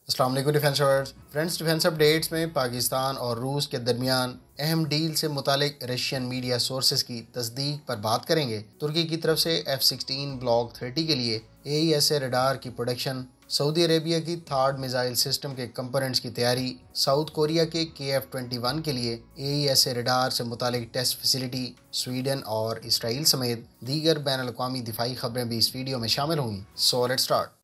अस्सलाम वालेकुम defence lovers. Friends, defence updates में पाकिस्तान और रूस के दरमियान अहम डील से मुतालिक रशियन मीडिया सोर्सेज की तस्दीक पर बात करेंगे। तुर्की की तरफ से F-16 ब्लॉक 30 के लिए AESA रडार की प्रोडक्शन, सऊदी अरेबिया की थार्ड मिसाइल सिस्टम के कंपोनेंट्स की तैयारी, साउथ कोरिया के KF-21 के लिए AESA रडार से मुतालिक टेस्ट फैसिलिटी, स्वीडन और इसराइल समेत दीगर बैन अल-अक़वामी दिफाई खबरें भी इस वीडियो में शामिल होंगी। So let's start.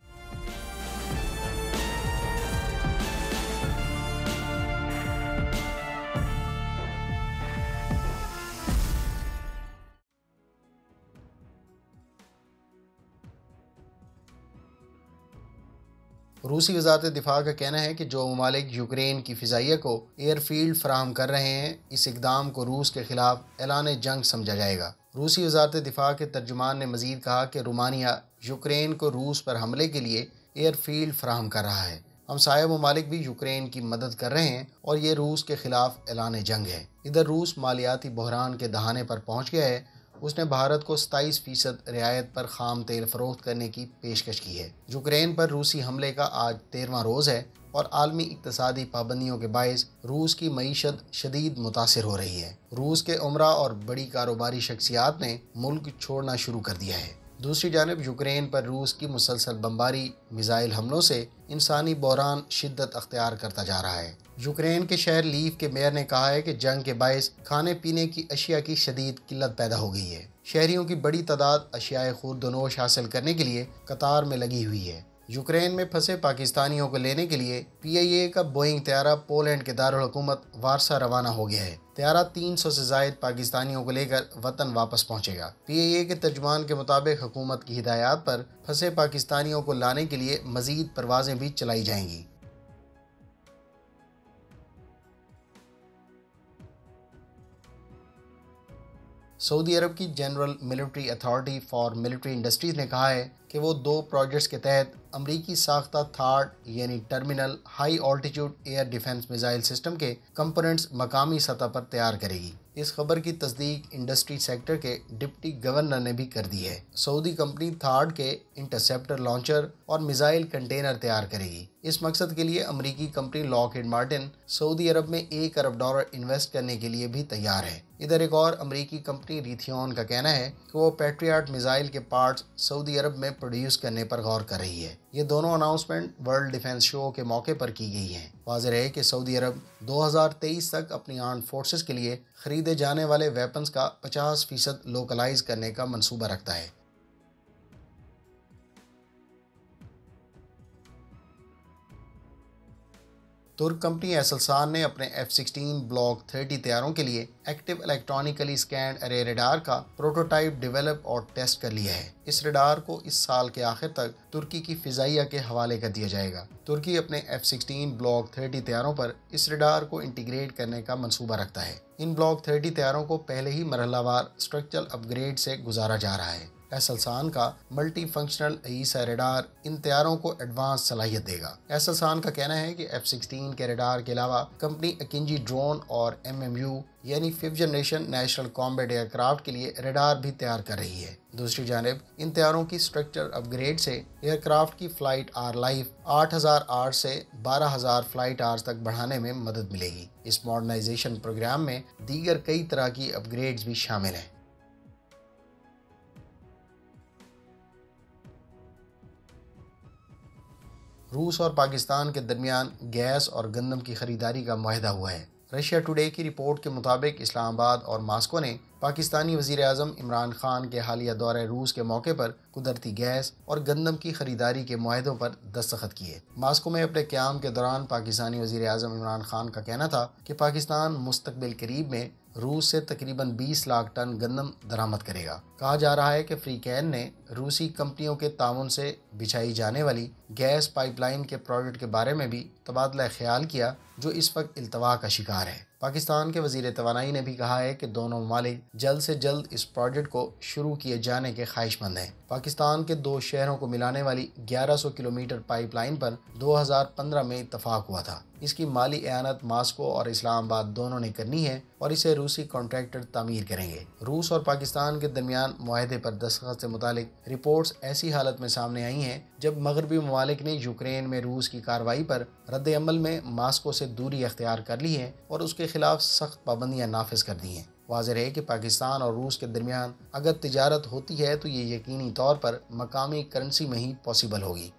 रूसी वजारत दिफा का कहना है कि जो ममालिक यूक्रेन की फ़िज़ाइया को एयरफील्ड फराहम कर रहे हैं, इस इकदाम को रूस के खिलाफ ऐलान जंग समझा जाएगा। रूसी वजारत दिफा के तर्जुमान ने मज़ीद कहा कि रोमानिया यूक्रेन को रूस पर हमले के लिए एयरफील्ड फराहम कर रहा है। हमसाया ममालिक भी यूक्रेन की मदद कर रहे हैं और ये रूस के खिलाफ ऐलान जंग है। इधर रूस मालियाती बहरान के दहाने पर पहुँच गया है। उसने भारत को 27% रियायत पर खाम तेल फरोख्त करने की पेशकश की है। यूक्रेन पर रूसी हमले का आज 13वां रोज़ है और आलमी इक्तसादी पाबंदियों के बायस रूस की मईशत शदीद मुतासिर हो रही है। रूस के उमरा और बड़ी कारोबारी शख्सियात ने मुल्क छोड़ना शुरू कर दिया है। दूसरी जानब यूक्रेन पर रूस की मुसलसल बमबारी, मिसाइल हमलों से इंसानी बहरान शिद्दत अख्तियार करता जा रहा है। यूक्रेन के शहर लीव के मेयर ने कहा है कि जंग के बायस खाने पीने की अशिया की शदीद किल्लत पैदा हो गई है। शहरियों की बड़ी तादाद अशियाए खुर्दनोश हासिल करने के लिए कतार में लगी हुई है। यूक्रेन में फंसे पाकिस्तानियों को लेने के लिए PIA का बोइंग तैयारा पोलैंड के दारुल हुकूमत वारसा रवाना हो गया है। तैयारा 300 से जायद पाकिस्तानियों को लेकर वतन वापस पहुंचेगा। PIA के तर्जुमान के मुताबिक हुकूमत की हिदायत पर फंसे पाकिस्तानियों को लाने के लिए मजीद परवाजें भी चलाई जाएंगी। सऊदी अरब की general military authority for military industries ने कहा है कि वो 2 प्रोजेक्ट्स के तहत अमरीकी साख्ता थार्ड यानी terminal high altitude air defence missile system के कंपोनेंट्स मकामी सतह पर तैयार करेगी। इस खबर की तस्दीक इंडस्ट्री सेक्टर के डिप्टी गवर्नर ने भी कर दी है। सऊदी कंपनी थार्ड के इंटरसेप्टर लॉन्चर और मिसाइल कंटेनर तैयार करेगी। इस मकसद के लिए अमरीकी कंपनी लॉकहीड मार्टिन सऊदी अरब में $1 अरब इन्वेस्ट करने के लिए भी तैयार है। इधर एक और अमरीकी कंपनी रिथियोन का कहना है कि वो पैट्रियट मिसाइल के पार्ट्स सऊदी अरब में प्रोड्यूस करने पर गौर कर रही है। ये दोनों अनाउंसमेंट वर्ल्ड डिफेंस शो के मौके पर की गई हैं। वाज़ेह है कि सऊदी अरब 2023 तक अपनी आर्म्ड फोर्सेस के लिए खरीदे जाने वाले वेपन्स का 50% लोकलाइज करने का मंसूबा रखता है। तुर्क कंपनी एसलसान ने अपने F-16 ब्लॉक 30 तैयारों के लिए एक्टिव इलेक्ट्रॉनिकली स्कैन्ड अरे रडार का प्रोटोटाइप डेवलप और टेस्ट कर लिया है। इस रडार को इस साल के आखिर तक तुर्की की फ़िज़ाइया के हवाले कर दिया जाएगा। तुर्की अपने F-16 ब्लॉक 30 तैयारों पर इस रडार को इंटीग्रेट करने का मंसूबा रखता है। इन ब्लॉक 30 तैयारों को पहले ही मरहलावार स्ट्रक्चरल अपग्रेड से गुजारा जा रहा है। एसलसान का मल्टी फंक्शनल AESA रडार इन तैयारों को एडवांस सलाहियत देगा। एसलसान का कहना है कि F-16 के रडार के अलावा कंपनी अकिंजी ड्रोन और MMU यानी 5th generation national combat aircraft के लिए रडार भी तैयार कर रही है। दूसरी जानिब इन तैयारों की स्ट्रक्चर अपग्रेड से एयरक्राफ्ट की फ्लाइट आर लाइफ 8000 आवर्स से 12000 फ्लाइट आवर्स तक बढ़ाने में मदद मिलेगी। इस मॉडर्नाइजेशन प्रोग्राम में दीगर कई तरह की अपग्रेड्स भी शामिल हैं। रूस और पाकिस्तान के दरमियान गैस और गंदम की खरीदारी का मुआहदा हुआ है। रशिया टुडे की रिपोर्ट के मुताबिक इस्लामाबाद और मास्को ने पाकिस्तानी वज़ीर आज़म इमरान खान के हालिया दौरे रूस के मौके पर कुदरती गैस और गंदम की खरीदारी के मुआहदों पर दस्तखत किए। मास्को में अपने क़याम के दौरान पाकिस्तानी वज़ीर आज़म इमरान खान का कहना था कि पाकिस्तान मुस्तक़बिल करीब में रूस से तकरीबन 20 लाख टन गंदम दरामद करेगा। कहा जा रहा है कि फ्रीकैन ने रूसी कंपनियों के ताउन से बिछाई जाने वाली गैस पाइपलाइन के प्रोजेक्ट के बारे में भी तबादला ख्याल किया, जो इस वक्त इल्तवा का शिकार है। पाकिस्तान के वज़ीर तवानाई ने भी कहा है कि दोनों ममालिक जल्द से जल्द इस प्रोजेक्ट को शुरू किए जाने के ख्वाहिशमंद हैं। पाकिस्तान के 2 शहरों को मिलाने वाली 1100 किलोमीटर पाइपलाइन पर 2015 में इत्तफाक हुआ था। इसकी माली एआनत मास्को और इस्लामाबाद दोनों ने करनी है और इसे रूसी कॉन्ट्रैक्टर तामीर करेंगे। रूस और पाकिस्तान के दरमियान मुआहदे पर दस्तखत से मुतालिक रिपोर्ट्स ऐसी हालत में सामने आई हैं जब मगरबी ममालिक ने यूक्रेन में रूस की कार्रवाई पर रद्द अमल में मास्को से दूरी अख्तियार कर ली है और उसके खिलाफ सख्त पाबंदियाँ नाफिज कर दी हैं। वाज़ेह है कि पाकिस्तान और रूस के दरमियान अगर तिजारत होती है तो ये यकीनी तौर पर मकामी करेंसी में ही पॉसिबल होगी।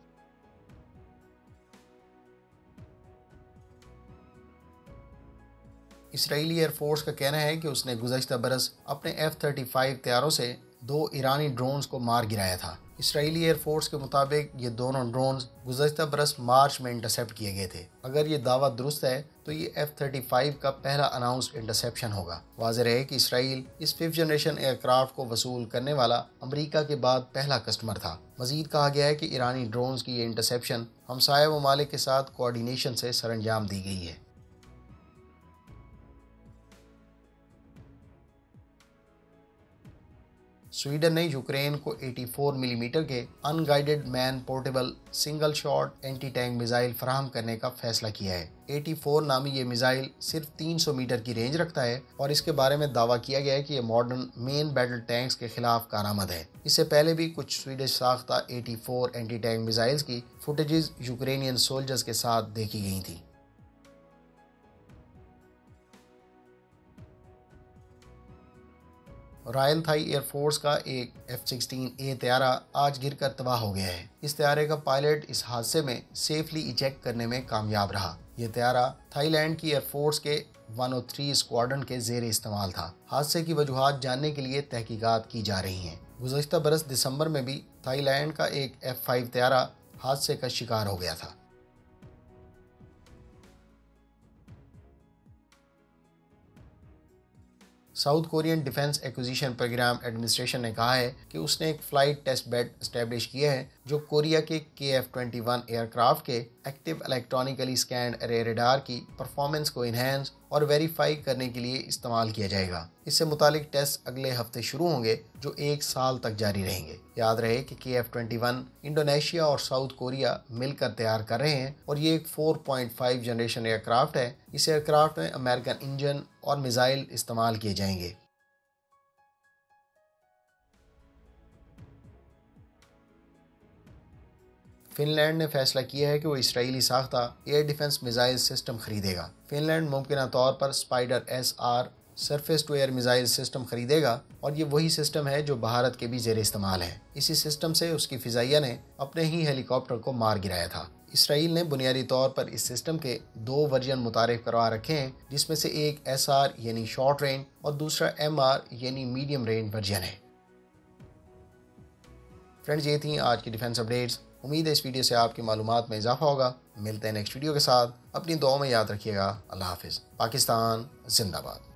इसराइली एयरफोर्स का कहना है कि उसने गुज़श्ता बरस अपने F-35 तैयारों से 2 ईरानी ड्रोन्स को मार गिराया था। इसराइली एयरफोर्स के मुताबिक ये दोनों ड्रोन्स गुज़श्ता बरस मार्च में इंटरसेप्ट किए गए थे। अगर ये दावा दुरुस्त है तो ये F-35 का पहला अनाउंस्ड इंटरसेप्शन होगा। वाज़ेह है कि इसराइल इस 5th जनरेशन एयरक्राफ्ट को वसूल करने वाला अमरीका के बाद पहला कस्टमर था। मज़ीद कहा गया है कि ईरानी ड्रोन्स की ये इंटरसेप्शन हमसाया ममालिक के साथ कोऑर्डिनेशन से सरअंजाम दी गई है। स्वीडन ने यूक्रेन को 84 मिलीमीटर के unguided man portable single shot anti tank missile फराहम करने का फैसला किया है। 84 नामी ये मिसाइल सिर्फ 300 मीटर की रेंज रखता है और इसके बारे में दावा किया गया है कि ये मॉडर्न मेन बैटल टैंक्स के खिलाफ कारआमद है। इससे पहले भी कुछ स्वीडिश साख्ता 84 एंटी टैंक मिसाइल्स की फुटेजेस यूक्रेनियन सोल्जर्स के साथ देखी गई थी। रॉयल थाई एयरफोर्स का एक F-16A तैयारा आज गिरकर तबाह हो गया है। इस तैयारे का पायलट इस हादसे में सेफली इजेक्ट करने में कामयाब रहा। यह तैयारा थाईलैंड की एयरफोर्स के 103 स्क्वाड्रन के ज़ेर इस्तेमाल था। हादसे की वजूहात जानने के लिए तहकीकात की जा रही हैं। गुज़श्ता बरस दिसंबर में भी थाईलैंड का एक F-5 तैयारा हादसे का शिकार हो गया था। South Korean defence acquisition programme administration ने कहा है कि उसने एक फ़्लाइट टेस्ट बेड एस्टेब्लिश किया है जो कोरिया के KF-21 एयरक्राफ्ट के active electronically scanned array radar की परफॉर्मेंस को इन्हेंस और वेरीफाई करने के लिए इस्तेमाल किया जाएगा। इससे मुतालिक टेस्ट अगले हफ्ते शुरू होंगे जो 1 साल तक जारी रहेंगे। याद रहे कि KF-21 इंडोनेशिया और साउथ कोरिया मिलकर तैयार कर रहे हैं और ये एक 4.5 जनरेशन एयरक्राफ्ट है। इस एयरक्राफ्ट में अमेरिकन इंजन और मिसाइल इस्तेमाल किए जाएंगे। फिनलैंड ने फैसला किया है कि वो इसराइली साख्ता एयर डिफेंस मिसाइल सिस्टम खरीदेगा। फिनलैंड मुमकिन तौर पर Spyder SR surface to air missile system खरीदेगा और ये वही सिस्टम है जो भारत के भी ज़ेर इस्तेमाल है। इसी सिस्टम से उसकी फ़िज़ाइया ने अपने ही हेलीकॉप्टर को मार गिराया था। इसराइल ने बुनियादी तौर पर इस सिस्टम के 2 वर्जन मुतारिफ करवा रखे हैं, जिसमें से एक SR यानी शॉर्ट रेंज और दूसरा MR यानी मीडियम रेंज वर्जन है। फ्रेंड्स, ये थी आज की डिफेंस अपडेट्स। उम्मीद है इस वीडियो से आपकी मालूमात में इजाफा होगा। मिलते हैं नेक्स्ट वीडियो के साथ। अपनी दुआ में याद रखिएगा। अल्लाह हाफिज़। पाकिस्तान जिंदाबाद।